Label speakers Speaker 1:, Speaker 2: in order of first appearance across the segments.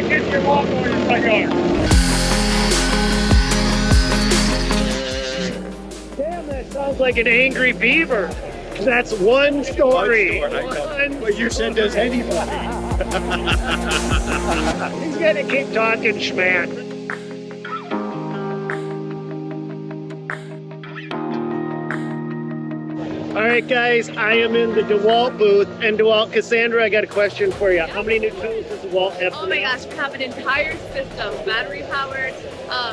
Speaker 1: like getting your lawnmower in your front yard. Damn, that sounds like an angry beaver. That's one story.
Speaker 2: What you said does anybody.
Speaker 1: He's gonna keep talking schmack. All right, guys, I am in the Dewalt booth. And Dewalt, Cassandra, I got a question for you. How many new tools does Dewalt have?
Speaker 3: Oh my gosh, we have an entire system, battery powered.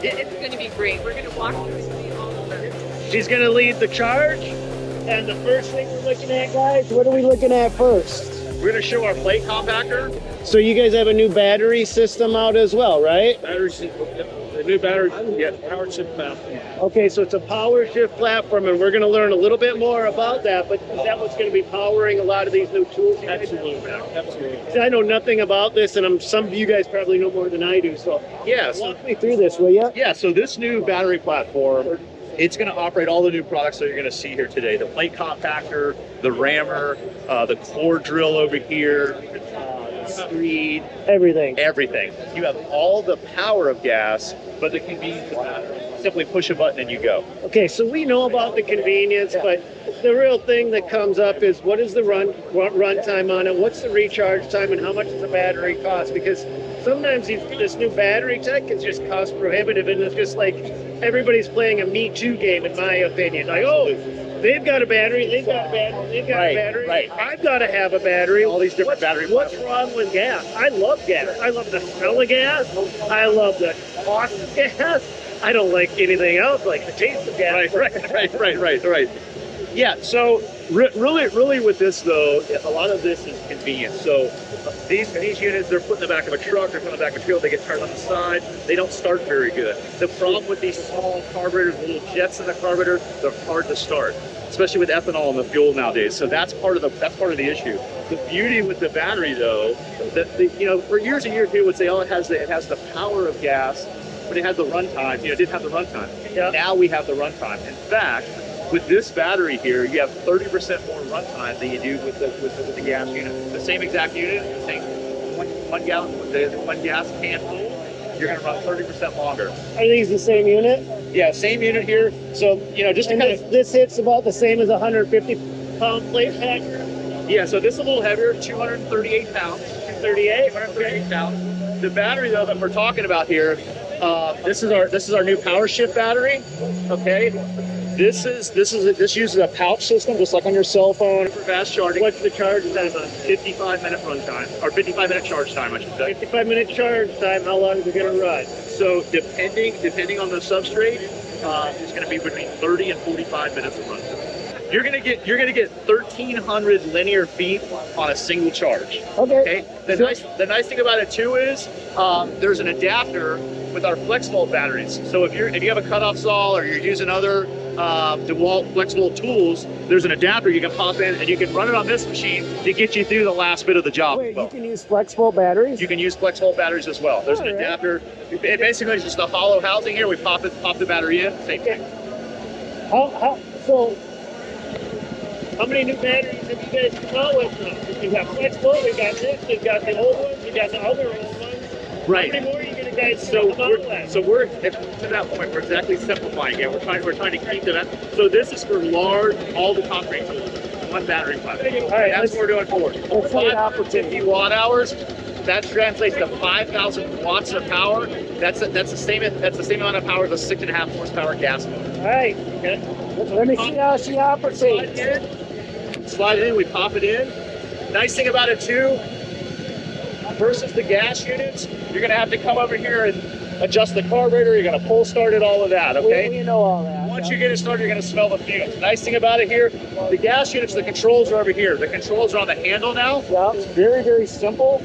Speaker 3: It's going to be great. We're going to walk through and see all of them.
Speaker 1: She's gonna lead the charge. And the first thing we're looking at, guys, what are we looking at first?
Speaker 2: We're going to show our plate compactor.
Speaker 1: So you guys have a new battery system out as well, right?
Speaker 2: The new battery, yeah, power shift platform.
Speaker 1: Okay, so it's a power shift platform, and we're going to learn a little bit more about that, but is that what's going to be powering a lot of these new tools?
Speaker 2: Absolutely.
Speaker 1: See, I know nothing about this, and some of you guys probably know more than I do, so
Speaker 2: Yeah,
Speaker 1: walk me through this, will you?
Speaker 2: Yeah, so this new battery platform, it's going to operate all the new products that you're going to see here today. The plate compactor, the rammer, the core drill over here, the screed,
Speaker 1: Everything.
Speaker 2: everything. You have all the power of gas, but the convenience of battery. Simply push a button and you go.
Speaker 1: Okay, so we know about the convenience, but the real thing that comes up is what is the run time on it? What's the recharge time, and how much does the battery cost? Because sometimes this new battery tech is just cost prohibitive, and it's just like everybody's playing a Me Too game, in my opinion. Like, oh, they've got a battery, they've got a battery, they've got a battery.
Speaker 2: Right.
Speaker 1: I've got to have a battery.
Speaker 2: All these different battery
Speaker 1: What's wrong with gas? I love gas. I love the smell of gas. I love the cost of gas. I don't like anything else, like the taste of gas.
Speaker 2: Right. Yeah, so really with this though, a lot of this is convenience. So these units, they're put in the back of a truck, they're put in the back of a trailer, they get turned on the side, they don't start very good. The problem with these small carburetors, little jets in the carburetor, they're hard to start, especially with ethanol in the fuel nowadays. So that's part of the issue. The beauty with the battery though, for years and years people would say, oh, it has the power of gas, but it had the runtime. It didn't have the runtime.
Speaker 1: Yeah.
Speaker 2: Now we have the runtime. In fact, with this battery here, you have 30% more runtime than you do with the gas unit. The same exact unit, the same one gallon, the one gas can full, you're going to run 30% longer.
Speaker 1: Are these the same unit?
Speaker 2: Yeah, same unit here. So just to
Speaker 1: And
Speaker 2: kind of
Speaker 1: this hits about the same as a 150-pound plate packer?
Speaker 2: yeah. So this is a little heavier, 238 pounds.
Speaker 1: 38?
Speaker 2: 238 pounds. The battery though that we're talking about here, this is our new power shift battery. Okay. This uses a pouch system, just like on your cell phone for fast charging.
Speaker 1: What's the charge time on?
Speaker 2: 55-minute run time, or 55-minute charge time, I should say.
Speaker 1: 55-minute charge time, how long is it going to run?
Speaker 2: So depending on the substrate, it's going to be between 30 and 45 minutes of run time. You're gonna get 1,300 linear feet on a single charge.
Speaker 1: Okay.
Speaker 2: The nice thing about it too is there's an adapter with our FlexVolt batteries. So if you have a cutoff saw or you're using other DeWalt FlexVolt tools, there's an adapter you can pop in and you can run it on this machine to get you through the last bit of the job.
Speaker 1: Wait, you can use FlexVolt batteries?
Speaker 2: You can use FlexVolt batteries as well. There's an adapter. It basically is just a hollow housing here. We pop the battery in. Same thing.
Speaker 1: How many new batteries have you guys come out with now? You've got FlexVolt, we've got this, we've got the old ones, we've got the other old ones.
Speaker 2: Right.
Speaker 1: How many more are you going to guys
Speaker 2: So we're to that point. We're exactly simplifying it. We're trying to keep that. So this is for all the concrete tools, one battery platform.
Speaker 1: All right,
Speaker 2: that's what we're doing for.
Speaker 1: Let's see it out for
Speaker 2: 50 watt hours. That translates to 5,000 watts of power. That's the same amount of power as a 6.5 horsepower gas motor.
Speaker 1: All right.
Speaker 2: Okay.
Speaker 1: Let me see how she operates.
Speaker 2: Slide it in, we pop it in. Nice thing about it too, versus the gas units, you're gonna have to come over here and adjust the carburetor, you're gonna pull start it, all of that, okay?
Speaker 1: We know all that.
Speaker 2: Once you get it started, you're gonna smell the fumes. Nice thing about it here, the gas units, the controls are over here. The controls are on the handle now.
Speaker 1: Yeah, it's very, very simple.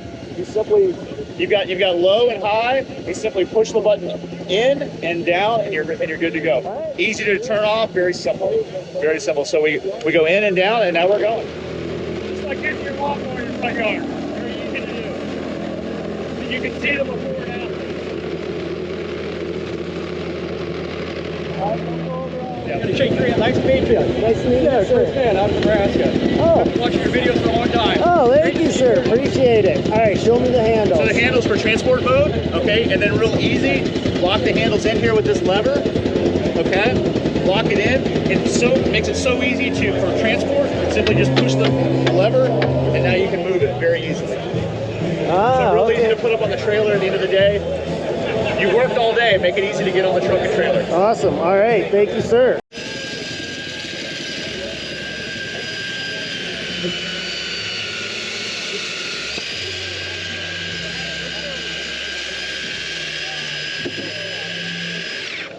Speaker 2: You've got low and high. You simply push the button in and down, and you're good to go.
Speaker 1: Right.
Speaker 2: Easy to turn off. Very simple. Very simple. So we go in and down, and now we're going.
Speaker 1: It's like getting your lawnmower in your front yard. Very easy to do. You can see them before and after.
Speaker 4: Shake your hand. Nice to meet you.
Speaker 1: Nice to meet you,
Speaker 4: Yeah,
Speaker 1: sir.
Speaker 4: Chris Man out of Nebraska.
Speaker 1: Oh.
Speaker 4: Been watching your videos for a long time.
Speaker 1: Oh, thank you, sir. Appreciate it. All right, show me the handle.
Speaker 2: So the handle's for transport mode, okay? And then real easy, lock the handles in here with this lever, okay? Lock it in. It makes it so easy for transport. Simply just push the lever, and now you can move it very easily. So real easy to put up on the trailer at the end of the day. You worked all day, make it easy to get on the truck and trailer.
Speaker 1: Awesome. All right, thank you, sir.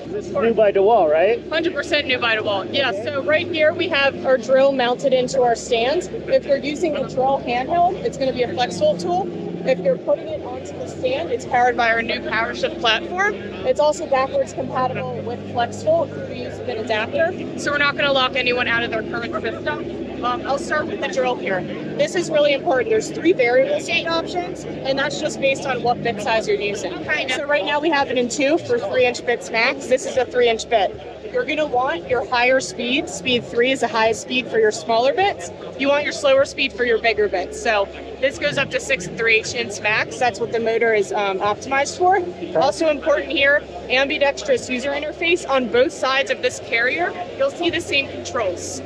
Speaker 1: This is new by Dewalt, right?
Speaker 5: 100% new by Dewalt. Yeah, so right here we have our drill mounted into our stands. If you're using the drill handheld, it's going to be a flexible tool. If you're putting it onto the stand, it's powered by our new PowerShift platform. It's also backwards compatible with Flexible through the use of an adapter. So we're not going to lock anyone out of their current system. I'll start with the drill here. This is really important. There's 3 variable speed options, and that's just based on what bit size you're using. So right now we have it in 2 for 3-inch bits max. This is a 3-inch bit. You're going to want your higher speed. Speed 3 is the highest speed for your smaller bits. You want your slower speed for your bigger bits. So this goes up to 6 3/8 max. That's what the motor is optimized for. Also important here, ambidextrous user interface on both sides of this carrier. You'll see the same controls.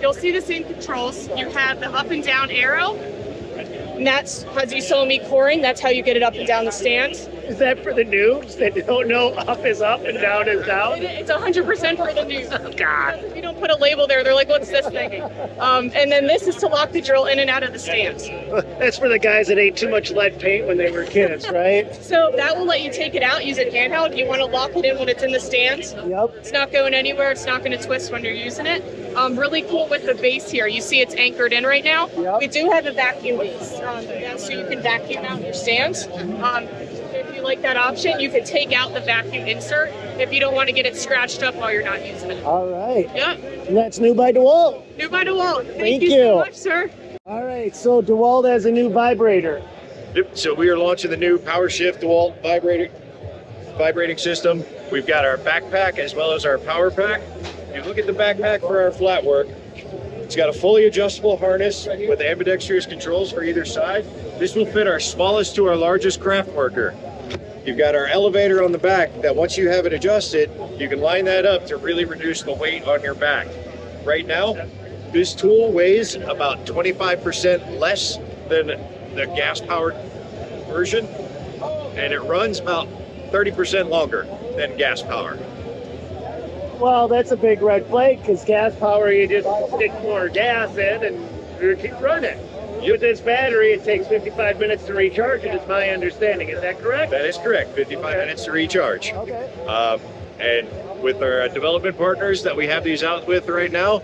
Speaker 5: You have the up and down arrow. And that's, as you saw me coring, that's how you get it up and down the stand.
Speaker 1: Is that for the noobs that don't know up is up and down is down?
Speaker 5: It's 100% for the new.
Speaker 1: Oh, God.
Speaker 5: If you don't put a label there, they're like, what's this thing? And then this is to lock the drill in and out of the stand.
Speaker 1: That's for the guys that ate too much lead paint when they were kids, right?
Speaker 5: So that will let you take it out, use it handheld. You want to lock it in when it's in the stand.
Speaker 1: Yep.
Speaker 5: It's not going anywhere. It's not going to twist when you're using it. Really cool with the base here. You see it's anchored in right now.
Speaker 1: Yep.
Speaker 5: We do have a vacuum base, so you can vacuum out your stands. If you like that option, you could take out the vacuum insert if you don't want to get it scratched up while you're not using it.
Speaker 1: All right.
Speaker 5: Yeah.
Speaker 1: And that's new by DeWalt.
Speaker 5: New by DeWalt.
Speaker 1: Thank
Speaker 5: you
Speaker 1: you.
Speaker 5: so much, sir.
Speaker 1: All right, so DeWalt has a new vibrator.
Speaker 2: Yep, so we are launching the new PowerShift Dewalt vibrating system. We've got our backpack as well as our power pack. If you look at the backpack for our flat work, it's got a fully adjustable harness with ambidextrous controls for either side. This will fit our smallest to our largest craft worker. You've got our elevator on the back that once you have it adjusted, you can line that up to really reduce the weight on your back. Right now, this tool weighs about 25% less than the gas-powered version, and it runs about 30% longer than gas power.
Speaker 1: Well, that's a big red flag because gas power, you just stick more gas in and you keep running. With this battery, it takes 55 minutes to recharge it, is my understanding. Is that correct?
Speaker 2: That is correct, 55 minutes to recharge.
Speaker 1: Okay.
Speaker 2: And with our development partners that we have these out with right now,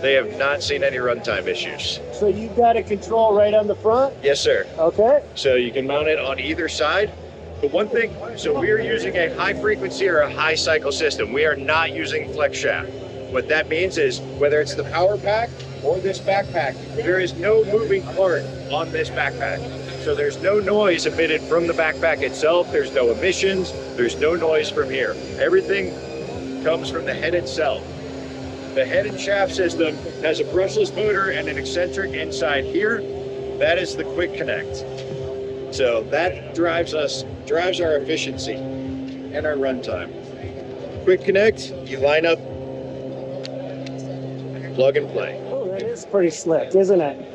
Speaker 2: they have not seen any runtime issues.
Speaker 1: So you've got a control right on the front?
Speaker 2: Yes, sir.
Speaker 1: Okay.
Speaker 2: So you can mount it on either side. But one thing, so we are using a high frequency or a high cycle system. We are not using flex shaft. What that means is whether it's the power pack or this backpack, there is no moving part on this backpack. So there's no noise emitted from the backpack itself. There's no emissions. There's no noise from here. Everything comes from the head itself. The head and shaft system has a brushless motor and an eccentric inside here. That is the quick connect. So that drives our efficiency and our runtime. Quick connect, you line up, plug and play.
Speaker 1: Oh, that is pretty slick, isn't it?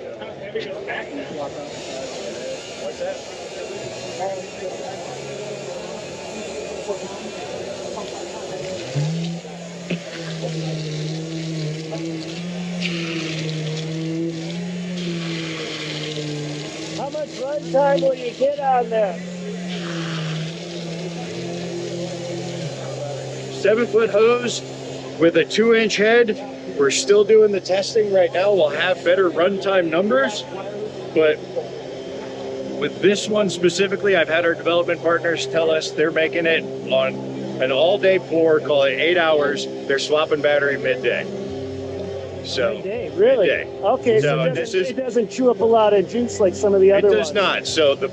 Speaker 1: How much runtime will you get on there?
Speaker 2: 7-foot hose with a 2-inch head. We're still doing the testing right now. We'll have better runtime numbers, but with this one specifically, I've had our development partners tell us they're making it on an all-day pour, call it 8 hours. They're swapping battery midday. So
Speaker 1: Midday, really?
Speaker 2: midday.
Speaker 1: Okay,
Speaker 2: So
Speaker 1: so
Speaker 2: this
Speaker 1: it doesn't chew up a lot of juice like some of the
Speaker 2: It
Speaker 1: other
Speaker 2: does
Speaker 1: ones.
Speaker 2: not. So the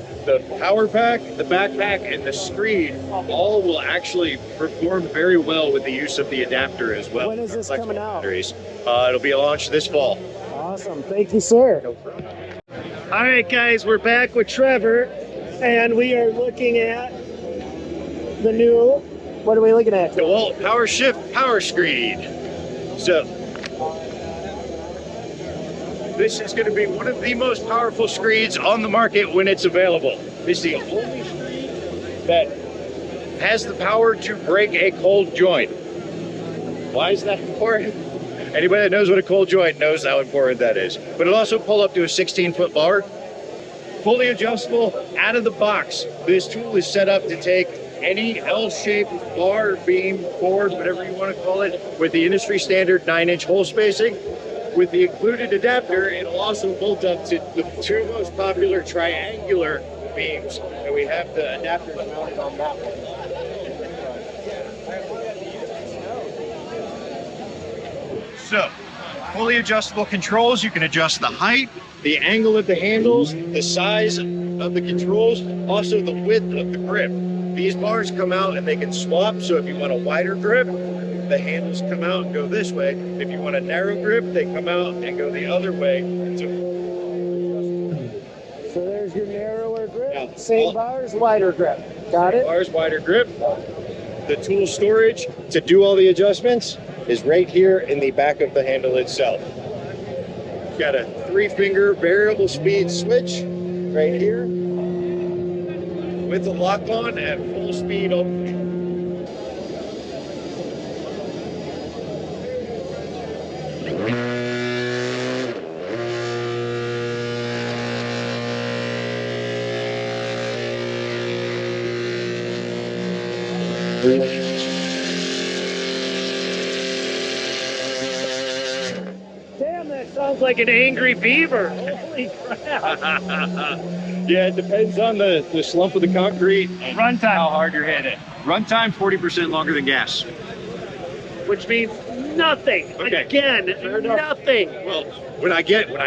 Speaker 2: power pack, the backpack, and the screen all will actually perform very well with the use of the adapter as well.
Speaker 1: When is this
Speaker 2: Flexible
Speaker 1: coming out?
Speaker 2: batteries. It'll be launched this fall.
Speaker 1: Awesome. Thank you, sir. All right, guys, we're back with Trevor, and we are looking at the new, what are we looking at?
Speaker 2: DeWalt Power Shift Power Screen. So this is going to be one of the most powerful screens on the market when it's available. It's the only screen that has the power to break a cold joint. Why is that important? Anybody that knows what a cold joint knows how important that is. But it'll also pull up to a 16-foot bar. Fully adjustable, out of the box. This tool is set up to take any L-shaped bar, beam, board, whatever you want to call it, with the industry standard 9-inch hole spacing. With the included adapter, it'll also bolt up to the two most popular triangular beams, and we have the adapters mounted on that one. So, fully adjustable controls. You can adjust the height, the angle of the handles, the size of the controls, also the width of the grip. These bars come out and they can swap, so if you want a wider grip, the handles come out and go this way. If you want a narrow grip, they come out and go the other way.
Speaker 1: So there's your narrower grip,
Speaker 2: Yeah.
Speaker 1: same bars, wider grip. Got it?
Speaker 2: Bars, wider grip. The tool storage to do all the adjustments is right here in the back of the handle itself. Got a 3-finger variable speed switch right here with the lock on at full speed only.
Speaker 1: Damn, that sounds like an angry beaver. Holy crap.
Speaker 2: Yeah, it depends on the slump of the concrete and
Speaker 1: Runtime.
Speaker 2: how hard you're hitting it. Runtime 40% longer than gas.
Speaker 1: Which means nothing.
Speaker 2: Okay.
Speaker 1: Again, nothing.
Speaker 2: Well, when I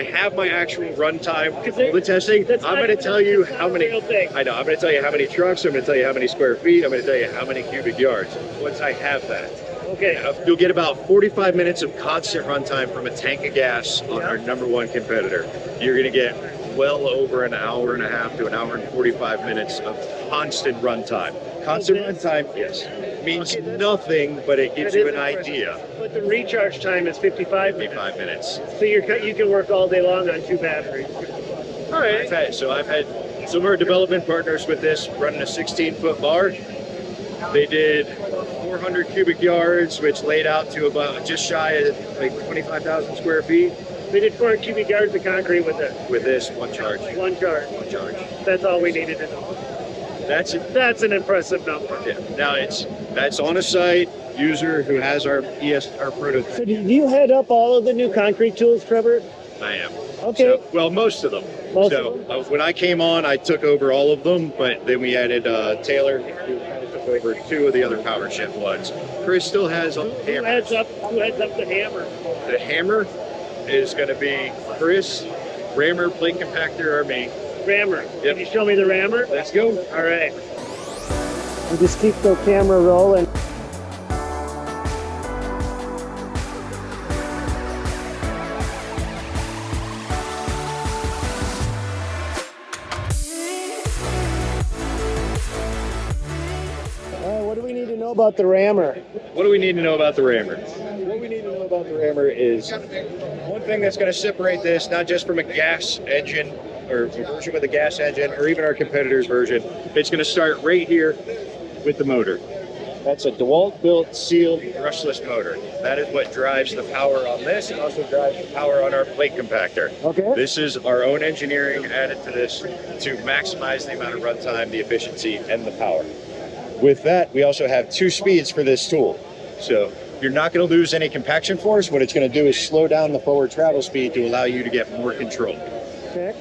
Speaker 2: have my actual runtime
Speaker 1: Because
Speaker 2: for the testing,
Speaker 1: that's
Speaker 2: I'm
Speaker 1: not-
Speaker 2: going to tell you
Speaker 1: that's
Speaker 2: how
Speaker 1: not a
Speaker 2: many.
Speaker 1: real thing.
Speaker 2: I know. I'm going to tell you how many trucks. I'm going to tell you how many square feet. I'm going to tell you how many cubic yards. Once I have that,
Speaker 1: Okay.
Speaker 2: you'll get about 45 minutes of constant runtime from a tank of gas on our #1 competitor. You're going to get well over an hour and a half to an hour and 45 minutes of constant runtime. Constant runtime, yes, means
Speaker 1: Okay, that's-
Speaker 2: nothing, but it gives
Speaker 1: That
Speaker 2: you
Speaker 1: is
Speaker 2: an
Speaker 1: impressive.
Speaker 2: idea.
Speaker 1: But the recharge time is 55 minutes.
Speaker 2: 55 minutes.
Speaker 1: So you can work all day long on 2 batteries. All right.
Speaker 2: I've had some of our development partners with this running a 16-foot bar. They did 400 cubic yards, which laid out to about just shy of like 25,000 square feet
Speaker 1: They did 400 cubic yards of concrete with it.
Speaker 2: with this one charge.
Speaker 1: One charge.
Speaker 2: One charge.
Speaker 1: That's all we needed to know.
Speaker 2: That's it.
Speaker 1: That's an impressive number.
Speaker 2: Yeah. Now that's on a site user who has our our prototype.
Speaker 1: So do you head up all of the new concrete tools, Trevor?
Speaker 2: I am.
Speaker 1: Okay.
Speaker 2: So, well, most of them.
Speaker 1: Most
Speaker 2: so
Speaker 1: of them?
Speaker 2: when I came on, I took over all of them, but then we added Taylor, who kind of took over 2 of the other power shift ones. Chris still has all the
Speaker 1: Who
Speaker 2: hammers.
Speaker 1: heads up the hammer?
Speaker 2: The hammer is going to be Chris, rammer, plate compactor, or me.
Speaker 1: Rammer.
Speaker 2: Yep.
Speaker 1: Can you show me the rammer?
Speaker 2: Let's go.
Speaker 1: All right. And just keep the camera rolling. What do we need to know about the rammer?
Speaker 2: What do we need to know about the rammer? What we need to know about the rammer is one thing that's going to separate this, not just from a gas engine or a version with a gas engine or even our competitor's version. It's going to start right here with the motor. That's a DeWalt built sealed brushless motor. That is what drives the power on this and also drives the power on our plate compactor.
Speaker 1: Okay.
Speaker 2: This is our own engineering added to this to maximize the amount of runtime, the efficiency, and the power. With that, we also have 2 speeds for this tool. So you're not going to lose any compaction force. What it's going to do is slow down the forward travel speed to allow you to get more control.
Speaker 1: Okay.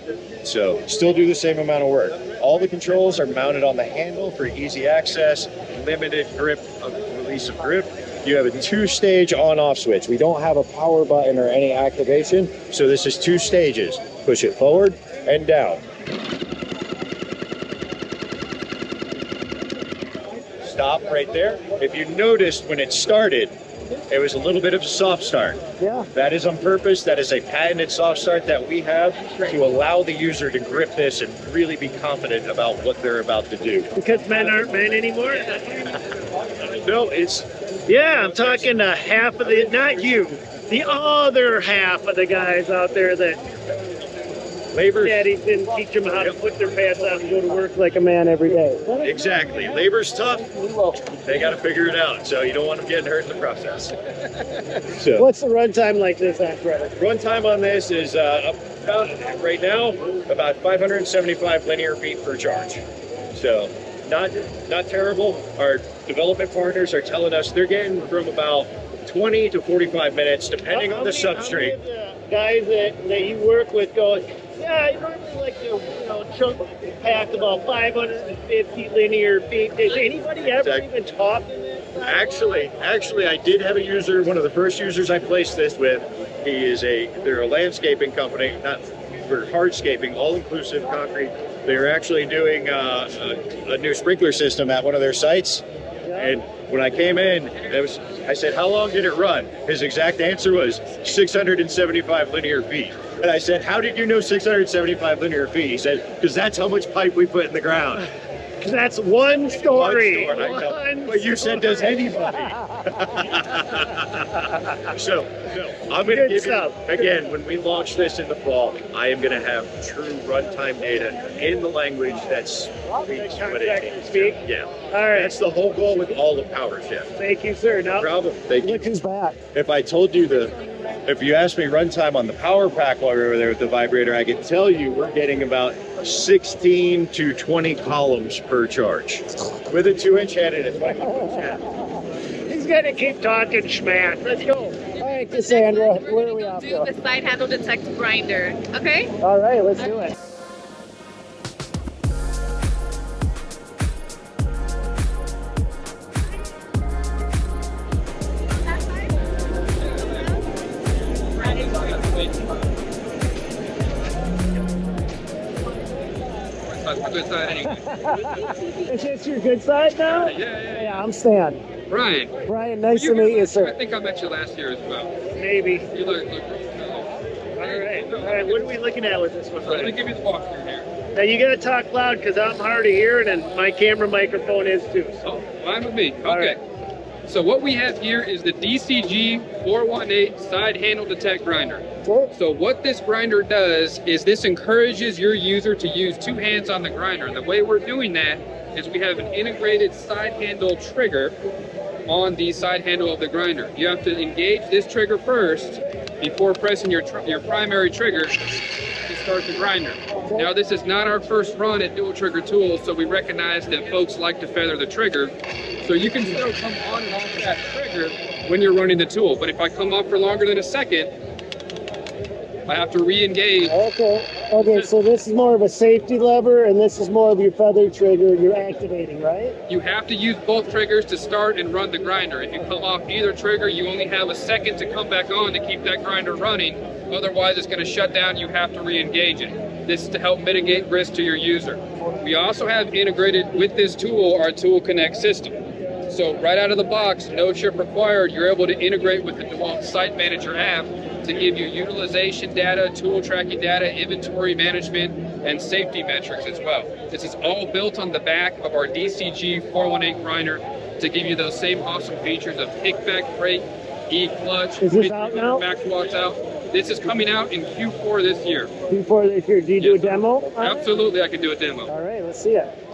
Speaker 2: So still do the same amount of work. All the controls are mounted on the handle for easy access, limited grip of release of grip.
Speaker 6: you have a 2-stage on-off switch. We don't have a power button or any activation, so this is 2 stages. Push it forward and down. Stop right there. If you noticed when it started, it was a little bit of a soft start.
Speaker 1: Yeah.
Speaker 6: That is on purpose. That is a patented soft start that we have to allow the user to grip this and really be confident about what they're about to do.
Speaker 1: Because men aren't men anymore?
Speaker 6: No, it's
Speaker 1: Yeah, I'm talking to half of the, not you, the other half of the guys out there that
Speaker 6: labor.
Speaker 1: daddies didn't teach them how to put their pants on and go to work like a man every day.
Speaker 6: Exactly. Labor's tough. They got to figure it out, so you don't want them getting hurt in the process. So,
Speaker 1: What's the runtime like this on credit?
Speaker 6: runtime on this is about, right now, about 575 linear feet per charge. So, not terrible. Our development partners are telling us they're getting from about 20 to 45 minutes, depending on the substrate.
Speaker 1: How many of the guys that you work with go, yeah, I normally like to, chunk pack about 550 linear feet. Does anybody ever even talk in this?
Speaker 6: Actually, I did have a user, one of the first users I placed this with. They're a landscaping company, not for hardscaping, all-inclusive concrete. They're actually doing a new sprinkler system at one of their sites. And when I came in, I said, how long did it run? His exact answer was 675 linear feet. And I said, how did you know 675 linear feet? He said, because that's how much pipe we put in the ground.
Speaker 1: Because that's one story.
Speaker 6: I know. But you said, does anybody? So, I'm going to give you, again, when we launch this in the fall, I am going to have true runtime data in the language that speaks what it means. Yeah.
Speaker 1: All right.
Speaker 6: That's the whole goal with all the power shift.
Speaker 1: Thank you, sir.
Speaker 6: No
Speaker 1: Now,
Speaker 6: problem. Thank you.
Speaker 1: look who's back.
Speaker 6: If I told you if you asked me runtime on the power pack while we were there with the vibrator, I could tell you we're getting about 16 to 20 columns per charge with a 2-inch head and a 20-inch head.
Speaker 1: He's going to keep talking schmack. Let's go. All right, Cassandra, where are we off
Speaker 3: Do
Speaker 1: to?
Speaker 3: the side handle detect grinder. Okay?
Speaker 1: All right, let's do it.
Speaker 4: Good side anyway.
Speaker 1: Is this your good side now?
Speaker 4: Yeah.
Speaker 1: I'm Stan.
Speaker 4: Brian.
Speaker 1: Brian, nice to meet you,
Speaker 4: I
Speaker 1: sir.
Speaker 4: think I met you last year as well.
Speaker 1: Maybe.
Speaker 4: You look
Speaker 1: All right, what are we looking at with this one?
Speaker 4: let me give you the walkthrough here.
Speaker 1: Now you gotta talk loud because I'm hard of hearing and my camera microphone is too.
Speaker 4: Oh, fine with me.
Speaker 1: All
Speaker 4: Okay. So what we have here is the DCG 418 side handle detect grinder. So what this grinder does is this encourages your user to use 2 hands on the grinder. And the way we're doing that is we have an integrated side handle trigger on the side handle of the grinder. You have to engage this trigger first before pressing your primary trigger to start the grinder. Now this is not our first run at dual trigger tools, so we recognize that folks like to feather the trigger. So you can still come on and off that trigger when you're running the tool. But if I come off for longer than a second, I have to re-engage.
Speaker 1: Okay, so this is more of a safety lever and this is more of your feather trigger you're activating, right?
Speaker 4: You have to use both triggers to start and run the grinder. If you come off either trigger, you only have a second to come back on to keep that grinder running. Otherwise, it's going to shut down. You have to re-engage it. This is to help mitigate risk to your user. We also have integrated with this tool our Tool Connect system. So right out of the box, no chip required, you're able to integrate with the Dewalts Site Manager app to give you utilization data, tool tracking data, inventory management, and safety metrics as well. This is all built on the back of our DCG 418 grinder to give you those same awesome features of kickback brake, E-clutch,
Speaker 1: Is this out now?
Speaker 4: back squats out. This is coming out in Q4 this year.
Speaker 1: Before this year, do you do a demo?
Speaker 4: Absolutely, I can do a demo.
Speaker 1: All right, let's see it.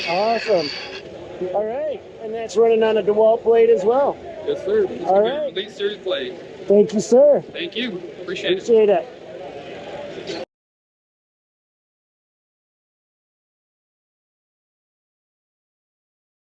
Speaker 1: Awesome. All right, and that's running on a DeWalt blade as well.
Speaker 4: Yes, sir. It's
Speaker 1: All
Speaker 4: gonna be a
Speaker 1: right.
Speaker 4: Elite Series blade.
Speaker 1: Thank you, sir.
Speaker 4: Thank you. Appreciate it.
Speaker 1: Appreciate it.